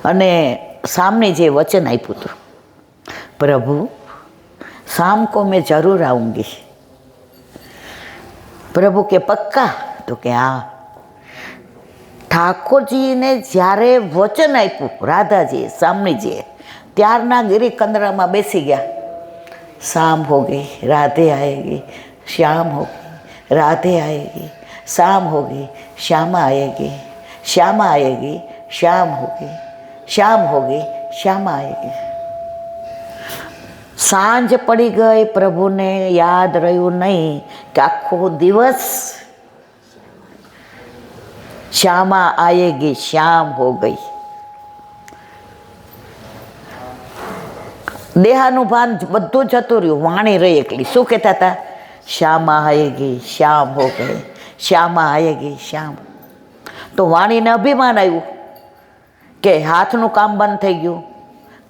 અને सामने जे वचन आप्યું હતું, प्रभु शाम को मैं जरूर आऊँगी। प्रभु के पक्का? तो के हाँ। ઠાકોરજી ને જ્યારે વચન આપ્યું રાધાજીએ સ્વામીજીએ, ત્યારના ગિરી કંદરામાં બેસી ગયા। शाम हो गई राधे आएगी, श्याम होगी, राधे आएगी, शाम होगी, श्यामा आएगी, श्यामा आएगी, श्याम होगी, श्याम होगी, श्यामा आएगी। सांज पड़ी गई, प्रभु ने याद रह्यु नहीं कि आखो दिवस श्यामा आएगी, श्याम हो गई। देहानु भान बधु जतुं रह्युं, वाणी रही एकली। शुं कहेता था? श्यामा आएगी, श्याम हो गए, श्यामा आएगी, श्याम। तो वाणी ने अभिमान आव्युं के हाथनुं काम बंद थई गयुं,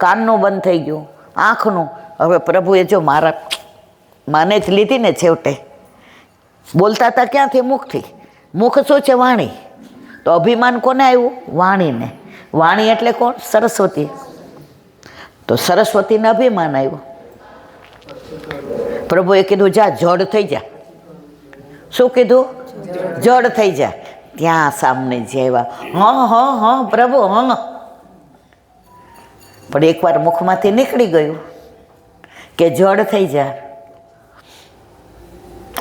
काननुं बंद थई गयुं, आँखनुं। हवे प्रभुए जो मारा माने ज लीधी ने छेवटे। बोलता था क्यांथी? मुखथी। मुख शुं छे? वाणी। तो अभिमान कोने आव्युं? वाणी ने। वाणी एटले कोण? सरस्वती। तो सरस्वती ने अभिमान आव्युं। प्रभुए कीधुं जा जड़ थई जा। शुं कीधुं? जड़ थई जा। त्यां सामने जेवा हाँ हाँ हाँ प्रभु हाँ, पण एक वार मुखमांथी निकળી गयुं के जड़ थई जा।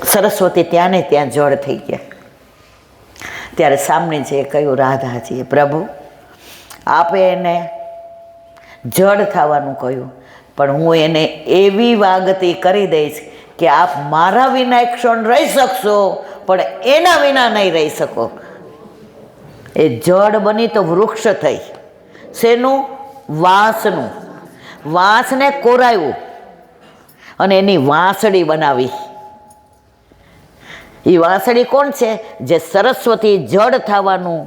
सरस्वती त्यां ने त्यां जड़ थई गया। त्यारे सामने जे कह्युं राधाजीए, प्रभु आपे एने जड़ थवानुं कह्युं, पण हूँ एने एवी वागती करी दईश कि आप मारा विना एक क्षण रही शकशो, पण एना विना नहीं रही सको। ए जड़ बनी तो वृक्ष थई। शेनुं? वांसनुं। वांसने कोरायुं अने एनी वांसળી बनावी। ई वांसળી कोण छे? जे सरस्वती जड़ थवानुं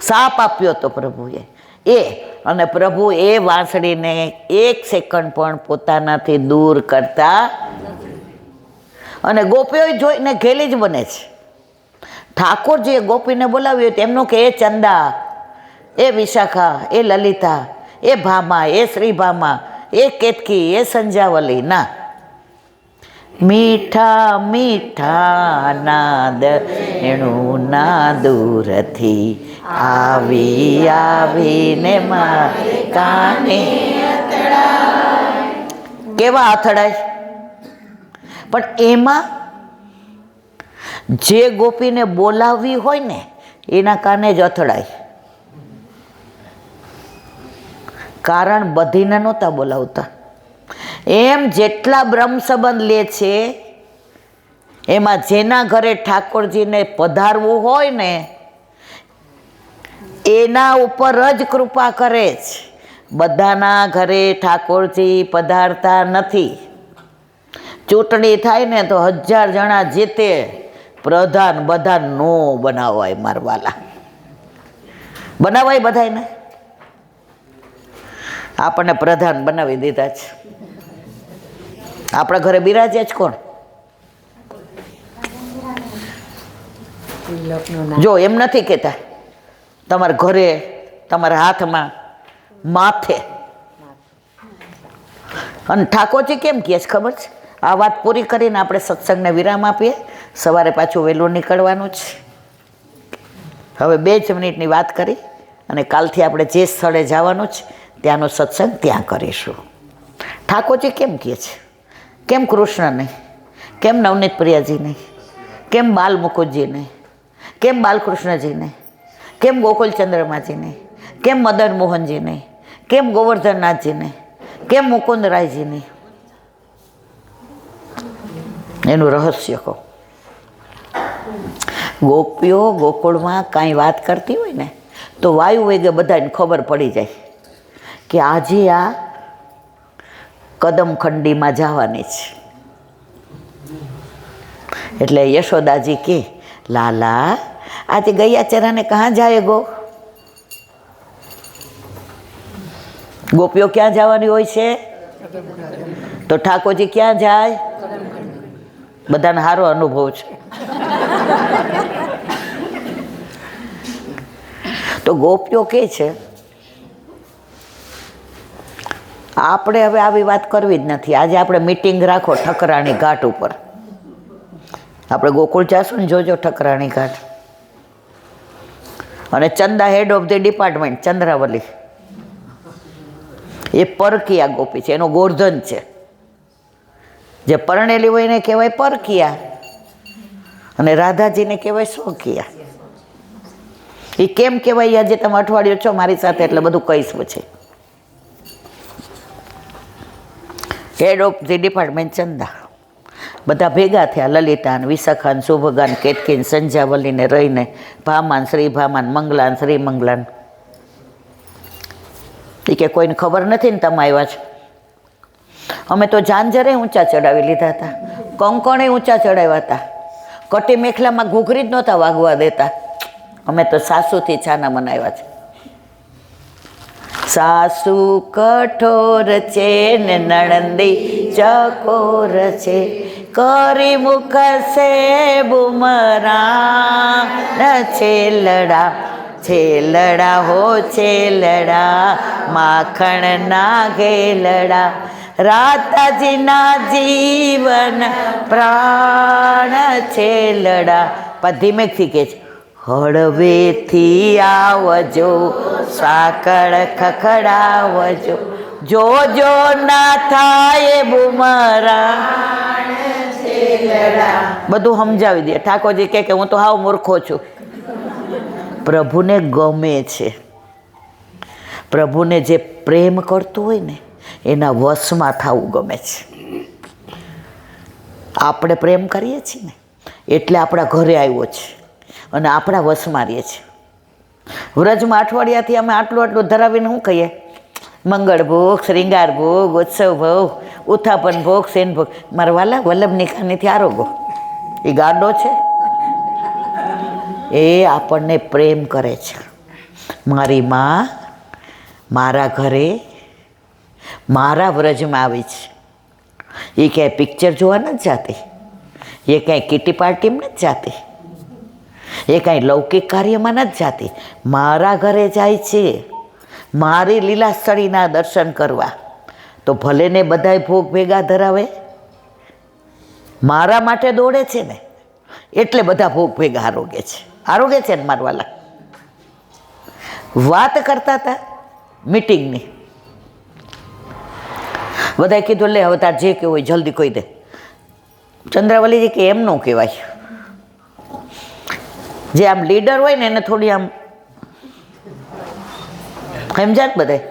साप आप्यो तो प्रभुए ए, अने प्रभु ए वांसळीने एक सेकंड पण पोतानाथी दूर करता अने गोपीओ जोईने घेली ज बने छे। ठाकुरजीए गोपीने बोलाव्यो तो एमनो के ए चंदा, ए विशाखा, ए ललिता, ए भामा, ए श्रीभामा, ए केतकी, ए संजावली ना। मीठा मीठा नाद एणु ना दूरथी आवी आवीने मारे काने अथड़ाय। केवा अथड़ाय? पण एमां जे गोपीने बोलावी होय ने एना काने ज अथड़ाय। कारण बधीने नहोता बोलावता। एम जेटला ब्रह्म संबंध ले छे एमां जेना घरे ठाकुरजीने पधारवुं होय ने एना उपर ज कृपा करे छे। बधाना घरे ठाकुरजी पधारता नथी। चूंटणी थाय ने तो 1000 जणा जीते, प्रधान बधा नो बनावाय। मारवाला बनावाय बधायने। आपणे प्रधान बनावी दीधा छे। आपણા ઘરે બિરાજે જ કોણ? જો એમ નથી કહેતા તમારા ઘરે, તમારા હાથમાં, માથે। અને ઠાકોરજી કેમ કહે છે ખબર છે? આ વાત પૂરી કરીને આપણે સત્સંગને વિરામ આપીએ। સવારે પાછું વહેલું નીકળવાનું છે। હવે 2 જ મિનિટની વાત કરી અને કાલથી આપણે જે સ્થળે જવાનું છે ત્યાંનો સત્સંગ ત્યાં કરીશું। ઠાકોરજી કેમ કહે છે? केम कृष्ण नहीं? केम नवनीत प्रियाजी नहीं? केम बाल मुकुंदजी नहीं? केम बालकृष्ण जी नहीं? केम गोकुल चंद्रमा जी नहीं? केम मदन मोहन जी नहीं? केम गोवर्धन नाथ जी नहीं? केम मुकुंद राय जी नहीं? एनु रहस्य को गोपीओ गोकुल में कई बात करती होय ने तो वायु वेगे बधाने खबर पड़ी जाए कि आज आ कदम खंडी में जवानी छे। एटले यशोदाजी के लाला आज गैया चरा ने कहाँ जाए गो? गोपीओ क्या जवानी होय छे? तो ठाकोरजी क्या जाए? बधाने हारो अनुभव छे। तो गोपीओ के छे આપણે હવે આવી વાત કરવી જ નથી. આજે આપણે મિટિંગ રાખો ઠકરાણી ઘાટ ઉપર. આપણે ગોકુળ જાશું ને, જોજો ઠકરાણી ઘાટ. અને ચંદા head of the department Chandravali, એ પરકિયા ગોપી છે, એનો ગોર્ધન છે. જે પરણેલી હોય એને કહેવાય પરકિયા, અને રાધાજીને કહેવાય સોકિયા. એ કેમ કહેવાય આજે તમે અઠવાડિયું છો મારી સાથે એટલે બધું કહીશ પછી. હેડ ઓફ ધી ડિપાર્ટમેન્ટ ચંદા. બધા ભેગા થયા, લલિતાન, વિશાખાન, શુભગાન, કેતકીન, સંજાવલીને રહીને ભામાન, શ્રી ભામાન, મંગલાન, શ્રી મંગલાન. એ કે કોઈને ખબર નથી ને તમે આવ્યા છો. અમે તો ઝાંઝરે ઊંચા ચડાવી લીધા હતા, કંકણે ઊંચા ચડાવ્યા હતા, કટી મેખલામાં ઘૂઘરી જ નહોતા વાગવા દેતા. અમે તો સાસુથી છાના મનાવ્યા છે. સાસુ કઠોર છે ને નણંદી ચકોર છે, કરી મુખ સે બુમરા છેલડા, છેલડા હો છેલડા, માખણ ના ઘેલડા, રાતાજીના જીવન પ્રાણ છેલડા. પણ ધીમેકથી કે છે, હળવેથી આવજો, સાકળ ખખડાવજો, જોજો ના થાય બુમરા. બધું સમજાવી દે. ઠાકોરજી કે હું તો હાવ મૂર્ખો છું. પ્રભુને ગમે છે. પ્રભુને જે પ્રેમ કરતું હોય ને એના વશમાં થવું ગમે છે. આપણે પ્રેમ કરીએ છીએ ને એટલે આપણા ઘરે આવ્યો છે અને આપણા વશમાં રહીએ છીએ. વ્રજમાં અઠવાડિયાથી અમે આટલું આટલું ધરાવીને શું કહીએ? મંગળ ભોગ, શ્રીંગાર ભોગ, ઉત્સવ ભોગ, ઉત્થાપન ભોગ, સેન ભોગ. મારા વાલા વલ્લભની ખાનીથી આરોગો. એ ગાંડો છે. એ આપણને પ્રેમ કરે છે. મારી માં મારા ઘરે મારા વ્રજમાં આવી છે. એ ક્યાંય પિક્ચર જોવા નથી જાતી, એ ક્યાંય કિટી પાર્ટીમાં નથી જાતી, એ કાંઈ લૌકિક કાર્યમાં નથી જાતી. મારા ઘરે જાય છે મારી લીલાસ્થળીના દર્શન કરવા. તો ભલે ને બધાય ભોગ ભેગા ધરાવે, મારા માટે દોડે છે ને એટલે બધા ભોગ ભેગા આરોગે છે. આરોગે છે ને મારવાલા. વાત કરતા હતા મિટિંગની, બધાએ કીધું લે હવે તાર જે કહેવું હોય જલ્દી કહી દે. ચંદ્રાવલીજી કે એમ ન કહેવાય. જે આમ લીડર હોય ને એને થોડી આમ સમજાત બધાય.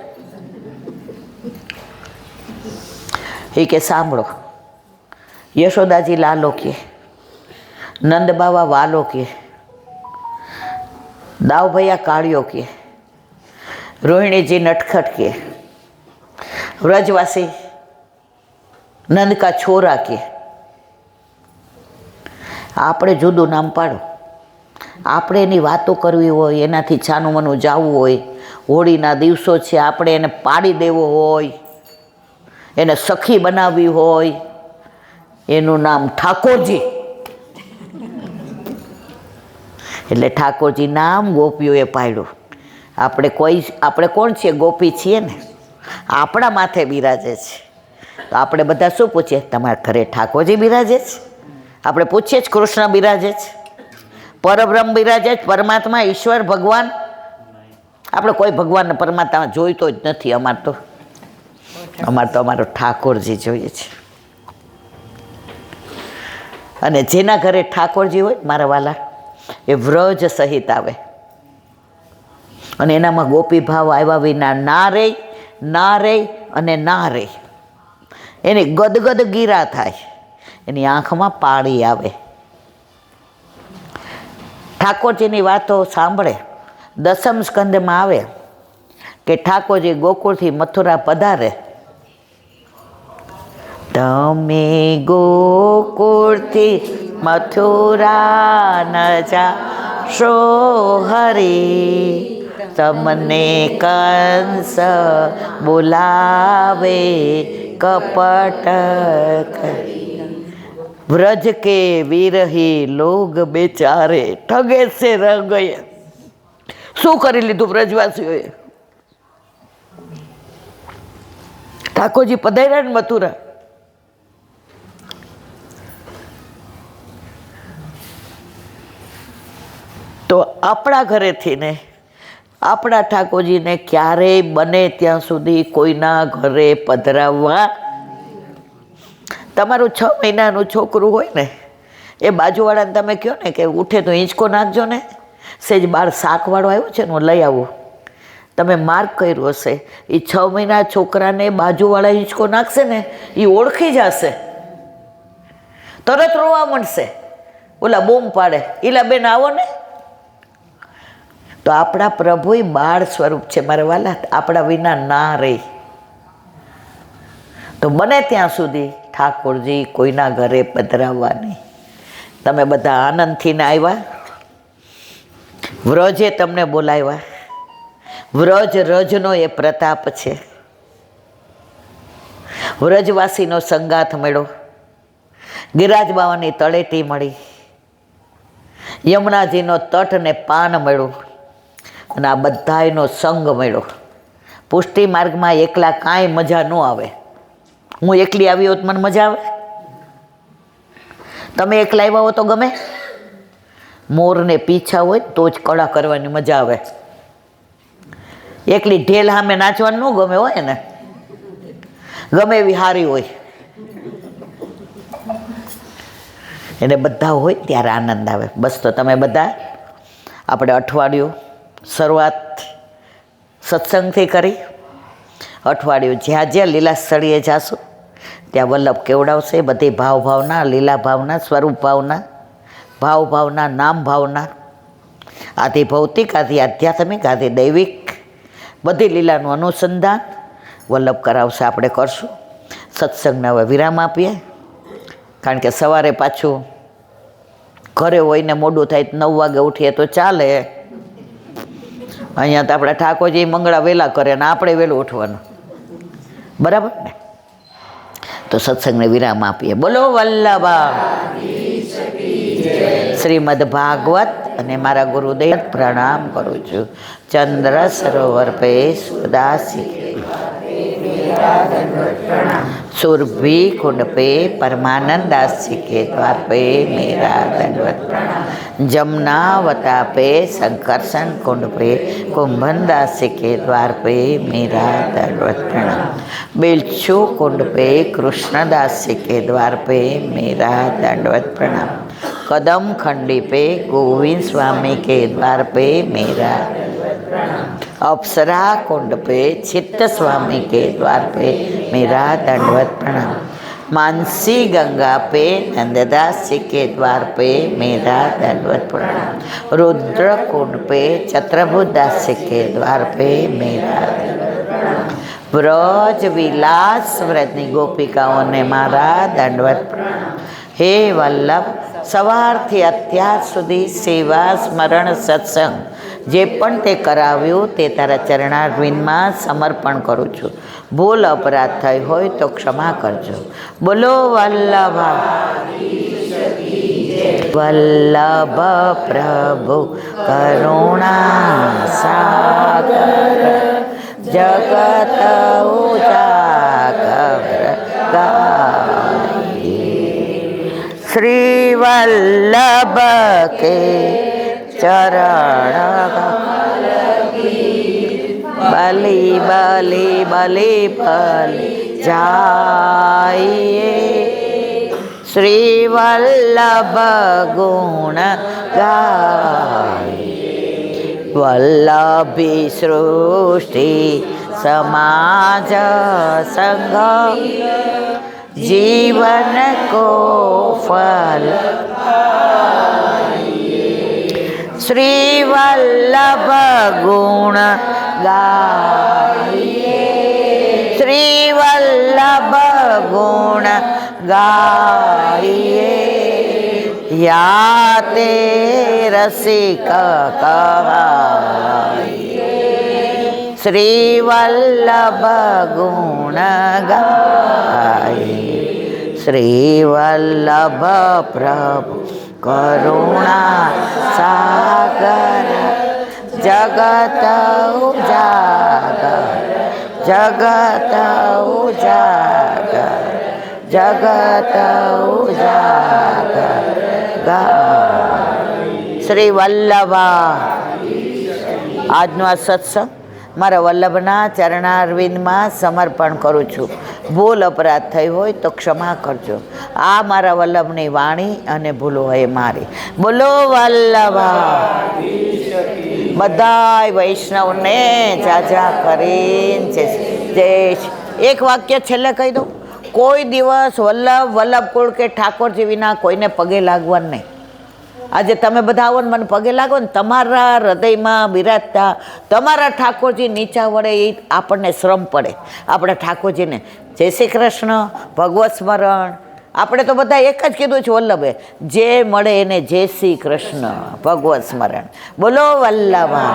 એ કે સાંભળો, યશોદાજી લાલો કે, નંદ બાવા વાલો કે, દાવભૈયા કાળિયો કે, રોહિણીજી નટખટ કે, વ્રજવાસી નંદ કા છોરા કે. આપણે જુદું નામ પાડો. આપણે એની વાતો કરવી હોય, એનાથી છાનું મનું જવું હોય, હોળીના દિવસો છે આપણે એને પાડી દેવો હોય, એને સખી બનાવવી હોય, એનું નામ ઠાકોરજી. એટલે ઠાકોરજી નામ ગોપીઓએ પાડ્યું. આપણે કોણ છીએ? ગોપી છીએ ને. આપણા માથે બિરાજે છે. તો આપણે બધા શું પૂછીએ? તમારા ઘરે ઠાકોરજી બિરાજે છે? આપણે પૂછીએ જ કૃષ્ણ બિરાજે છે, પરબ્રહ્મ બિરાજે છે, પરમાત્મા, ઈશ્વર, ભગવાન? આપણે કોઈ ભગવાનને પરમાત્મા જોઈતો જ નથી. અમારો ઠાકોરજી જોઈએ છે. અને જેના ઘરે ઠાકોરજી હોય મારા વાલા, એ વ્રજ સહિત આવે. અને એનામાં ગોપી ભાવ આવ્યા વિના ના રે, ના રે અને ના રે. એની ગદગદ ગીરા થાય, એની આંખમાં પાળી આવે. ઠાકોરજીની વાતો સાંભળે. દસમ સ્કંદમાં આવે કે ઠાકોરજી ગોકુળથી મથુરા પધારે. તમે ગોકુળથી મથુરા ન જાશો હરી, તમને કંસ બોલાવે કપટ કરી. વ્રજ કે વિરહી લોગ બેચારે ઠગે સે રહ ગયે. શું કરી લીધું વ્રજવાસીઓએ? ઠાકોરજી પધાર્યા ને મથુરા, તો આપણા ઘરેથી ને આપણા ઠાકોરજીને ક્યારેય બને ત્યાં સુધી કોઈના ઘરે પધરાવવા. તમારું 6 મહિનાનું છોકરું હોય ને, એ બાજુવાળાને તમે કહો ને કે ઉઠે તો હિંચકો નાખજો ને, સેજ બાર શાકવાળો આવ્યો છે ને હું લઈ આવું. તમે માર્ક કર્યું હશે, એ 6 મહિના છોકરાને બાજુવાળા હિંચકો નાખશે ને, એ ઓળખી જશે, તરત રોવા મળશે, ઓલા બૂમ પાડે, ઈલા બેન આવો ને. તો આપણા પ્રભુ બાળ સ્વરૂપ છે મારા વાલા, આપણા વિના ના રહી. તો બને ત્યાં સુધી ઠાકોરજી કોઈના ઘરે પધરાવવા નહીં. તમે બધા આનંદથી ને આવ્યા, વ્રજે તમને બોલાવ્યા. વ્રજ રજનો એ પ્રતાપ છે. વ્રજવાસીનો સંગાથ મળ્યો, ગિરિરાજ બાવાની તળેટી મળી, યમુનાજીનો તટ ને પાન મળ્યું, અને આ બધાયનો સંગ મળ્યો. પુષ્ટિ માર્ગમાં એકલા કાંઈ મજા ન આવે. હું એકલી આવી હોત મને મજા આવે? તમે એકલા આવ્યા હો તો ગમે? મોરને પીછા હોય તો જ કળા કરવાની મજા આવે. એકલી ઢેલ સામે નાચવાનું ન ગમે હોય ને, ગમે એવી હારી હોય. એને બધા હોય ત્યારે આનંદ આવે. બસ તો તમે બધા આપણે અઠવાડિયું શરૂઆત સત્સંગથી કરી. અઠવાડિયું જ્યાં જ્યાં લીલા સ્થળીએ જાશું ત્યાં વલ્લભ કેવડાવશે. બધી ભાવના, લીલા ભાવના, સ્વરૂપ ભાવના, ભાવના, નામ ભાવના, આધિ ભૌતિક, આધિ આધ્યાત્મિક, આધિ દૈવિક, બધી લીલાનું અનુસંધાન વલ્લભ કરાવશે. આપણે કરશું. સત્સંગને હવે વિરામ આપીએ, કારણ કે સવારે પાછું ઘરે હોય ને મોડું થાય 9 વાગે ઉઠીએ તો ચાલે. અહીંયા તો આપણા ઠાકોરજી મંગળા વહેલા કરે ને આપણે વહેલું ઉઠવાનું, બરાબર ને? તો સત્સંગને વિરામ આપીએ. બોલો વલ્લભા શ્રીમદ ભાગવત. અને મારા ગુરુદેવ પ્રણામ કરું છું. ચંદ્ર સરોવર પે સુદાસી, सुरभि कुंड पे परमानंद दास जी के द्वार पे मेरा दंडवत प्रणाम। जमुनावता पे संकर्षण कुंड पे कुंभन दास जी के द्वार पे मेरा दंडवत प्रणाम। बिलछू कुंड पे कृष्णदास जी के द्वार पे मेरा दंडवत प्रणाम। कदम खंडी पे गोविंद स्वामी के द्वार पे मेरा अप्सरा कुंड पे चित्त स्वामी के द्वार पे मेरा दंडवत प्रणाम। मानसी गंगा पे नंददास जी के द्वार पे मेरा दंडवत प्रणाम। रुद्र कुंड पे छत्रभुज दास जी के द्वार पे मेरा दंडवत प्रणाम। ब्रज विलास व्रतनी गोपिकाओं ने मारा दंडवत प्रणाम। हे वल्लभ, સવારથી અત્યાર સુધી સેવા સ્મરણ સત્સંગ જે પણ તે કરાવ્યું તે તારા ચરણારવિંદમાં સમર્પણ કરું છું। ભૂલ અપરાધ થઈ હોય તો ક્ષમા કરજો। બોલો વલ્લભા વલ્લભ પ્રભુ કરુણા સાગર જગત ઉજાગર श्री वल्लभ के चरण बलि बलि बलि बलि जाइए। श्री वल्लभ गुण गाइए। वल्लभी सृष्टि समाज संग जीवन को फल श्री वल्लभ गुण गाइए। श्री वल्लभ गुण गाइए। याते रसिक कहाइए। श्री वल्लभ गुण गाइए। श्री वल्लभ प्रभु करुणा सागर जगत उजागर જગત ઉજાગર, જગત ઉજાગર શ્રી વલ્લભા. આજનો આ સત્સંગ મારા વલ્લભના ચરણારવિંદમાં સમર્પણ કરું છું. ભૂલ અપરાધ થઈ હોય તો ક્ષમા કરજો. આ મારા વલ્લભની વાણી અને ભૂલો હોય મારી. બોલો વલ્લભા. બધાય વૈષ્ણવને જાજા કરીને એક વાક્ય છેલ્લે કહી દઉં. કોઈ દિવસ વલ્લભ વલ્લભકુળ કે ઠાકોરજી વિના કોઈને પગે લાગવાનું નહીં. આજે તમે બધા આવો ને મને પગે લાગો ને, તમારા હૃદયમાં બિરાજતા તમારા ઠાકોરજી નીચા વળે એ આપણને શ્રમ પડે. આપણે ઠાકોરજીને જય શ્રી કૃષ્ણ, ભગવત સ્મરણ. આપણે તો બધા એક જ કીધું છે વલ્લભે, જે મળે એને જય શ્રી કૃષ્ણ, ભગવત સ્મરણ. બોલો વલ્લભા.